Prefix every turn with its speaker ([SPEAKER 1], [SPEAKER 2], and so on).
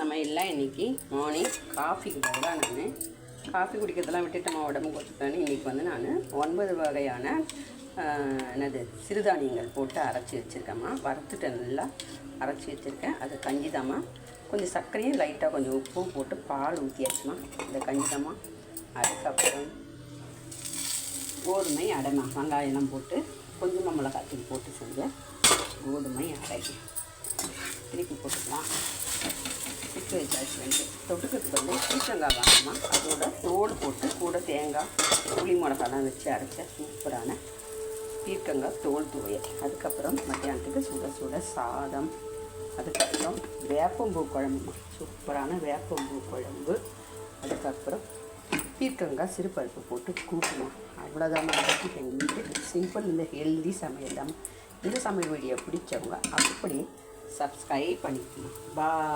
[SPEAKER 1] சமையலில் இன்றைக்கி மார்னிங் காஃபிக்கு பதிலாக நான் காஃபி குடிக்கிறதெல்லாம் விட்டுட்டோமா உடம்பு கொடுத்துட்டேன்னு இன்றைக்கி வந்து நான் 9 வகையான சிறுதானியங்கள் போட்டு அரைச்சி வச்சுருக்கேம்மா. வறுத்துட்டு நல்லா அரைச்சி வச்சுருக்கேன். அது கஞ்சிதாம்மா. கொஞ்சம் சர்க்கரையும் லைட்டாக கொஞ்சம் உப்பும் போட்டு பால் ஊற்றியாச்சுமா. இந்த கஞ்சிதாம்மா. அதுக்கப்புறம் கோதுமை அடைமா, வெங்காயம்லாம் போட்டு கொஞ்சமாக மிளகாத்தூள் போட்டு செஞ்ச கோதுமை அடை திருப்பி போட்டுக்கலாம். சிக்கு வச்சாச்சு வந்து தொட்டுக்கிறதுக்கு வந்து பீர்க்கங்காய் வாங்கம்மா. அதோட தோடு போட்டு கூட தேங்காய் புளி மிளகாலாம் வச்சு அரைச்ச சூப்பரான பீர்க்கங்காய் தோல் துவையல். அதுக்கப்புறம் மத்தியானத்துக்கு சுட சுட சாதம். அதுக்கப்புறம் வேப்பம்பூ குழம்புமா, சூப்பரான வேப்பம்பூ குழம்பு. அதுக்கப்புறம் பீர்க்கங்காய் சிறுபருப்பு போட்டு கூட்டுமா. அவ்வளோதான் எங்கள் வீட்டு சிம்பிள் இந்த ஹெல்தி சமையல் தான். இந்த சமையல் வீடியோ பிடிச்சவங்க அப்படி சப்ஸ்கிரைப் பண்ணிக்கணும். பாய்.